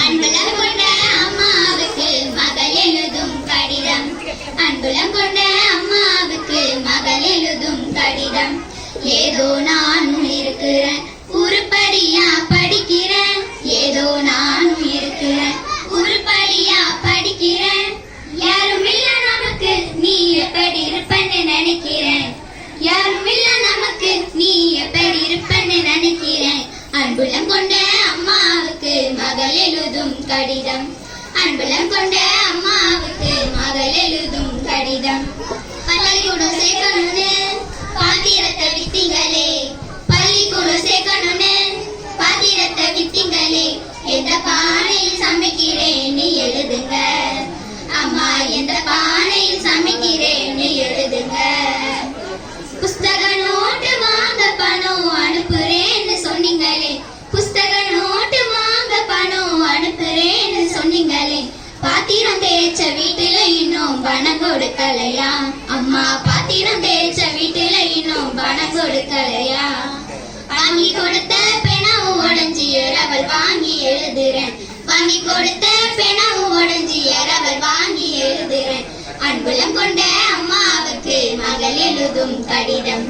அன்புலம் கொண்ட அம்மாவுக்கு மகள் எழுதும் கடிதம். அன்புலம் கொண்ட அம்மாவுக்கு மகள் எழுதும் கடிதம். ஏதோ நானும் இருக்கிறேன், உருப்படியா படிக்கிறேன். ஏதோ நானும் இருக்கிறேன், உருப்படியா படிக்கிறேன். யாரும் இல்ல நமக்கு, நீ எப்படி இருப்பன்னு நினைக்கிறேன். யாரும் இல்ல நமக்கு, நீ எப்படி இருப்பன்னு நினைக்கிறேன். அன்புலம் கொண்ட அம்மாவுக்கு மகள் எழுதும் கடிதம். அன்புலம் கொண்ட அம்மாவுக்கு மகள் எழுதும் கடிதம். பள்ளிக்கூடம் சேர்க்கணும்னு பாத்திரத்தை வித்தீங்களே, பள்ளிக்கூடம் சேர்க்கணும்னு பாத்திரத்தை வித்தீங்களே. எந்த பானையில் சமைக்கிறேன்னு எழுதுங்க அம்மா, எந்த பானையில் சமைக்கிறேன்னு எழுதுங்க. புஸ்தக நோட்டு வாங்க பணம் அனுப்புறேன்னு சொன்னீங்களே, புஸ்தக நோட்டு வாங்க பணம் அனுப்புறேன்னு சொன்னீங்களே. பாத்திரம் தேய்ச்ச வீட்டுல இன்னும் பணம் கொடுக்கலையா அம்மா, பாத்திரம் தேய்ச்ச வீட்டுல இன்னும் பணம் கொடுக்கலையா. வாங்கி கொடுத்த பெணம் உடைஞ்சி இரவல் வாங்கி எழுதுறேன். வாங்கி கொடுத்த பெணம் உடைஞ்சி இரவல் வாங்கி எழுதுறேன். அன்புலம் கொண்ட அம்மாவுக்கு மகள் எழுதும் கடிதம்.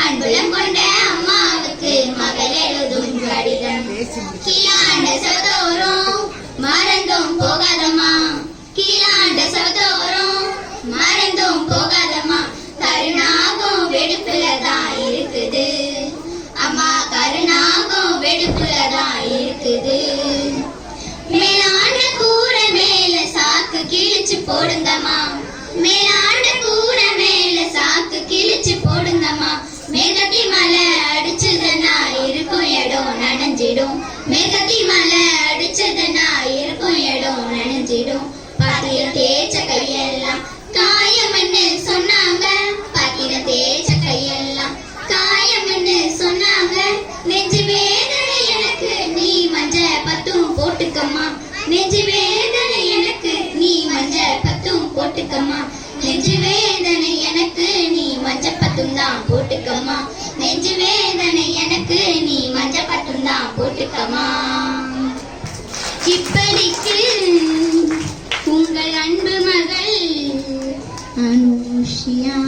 அன்புலம் கொண்ட அம்மாவுக்கு மகள் எழுதும் கடிதம். கீழாண்ட சகோதரம் மறந்தும் போகாதம்மா, கீழாண்ட சகோதரம் மறந்தும் போகாதம்மா. கருணாகும் வெடுப்புலதான் இருக்குது அம்மா, கருணாகும் வெடுப்புலதான் இருக்குது. மேலாண்ட கூரை மேல சாக்கு கிழிச்சு போடுங்கம்மா, மேலாண்ட கூரை மேல சாக்கு கிழிச்சு போடுங்கம்மா. மேகத்தி மலை அடிச்சதுன்னா இருக்கும் இடம் நனைஞ்சிடும், மேகத்தி மலை அடிச்சதுன்னா இருக்கும் இடம் நனைஞ்சிடும். பாத்திரம் தேய்ச்ச கையெல்லாம் காயம்னு சொன்னாங்க, பாத்திரம் தேய்ச்ச கையெல்லாம் காயம்னு சொன்னாங்க. நெஞ்சு வேதனை எனக்கு நீ மஞ்ச பத்தும் போட்டுக்கம்மா, நெஞ்சு வேதனை எனக்கு நீ மஞ்ச பத்தும் போட்டுக்கம்மா. நெஞ்சு வேதனை எனக்கு நீ மஞ்ச பத்தும் தான் போட்டுக்கம்மா, நெஞ்சு வேதனை எனக்கு நீ மஞ்ச பத்தும் தான் போட்டுக்கம்மா. இப்படிக்கு உங்கள் அன்பு மகள் அனுஷியா.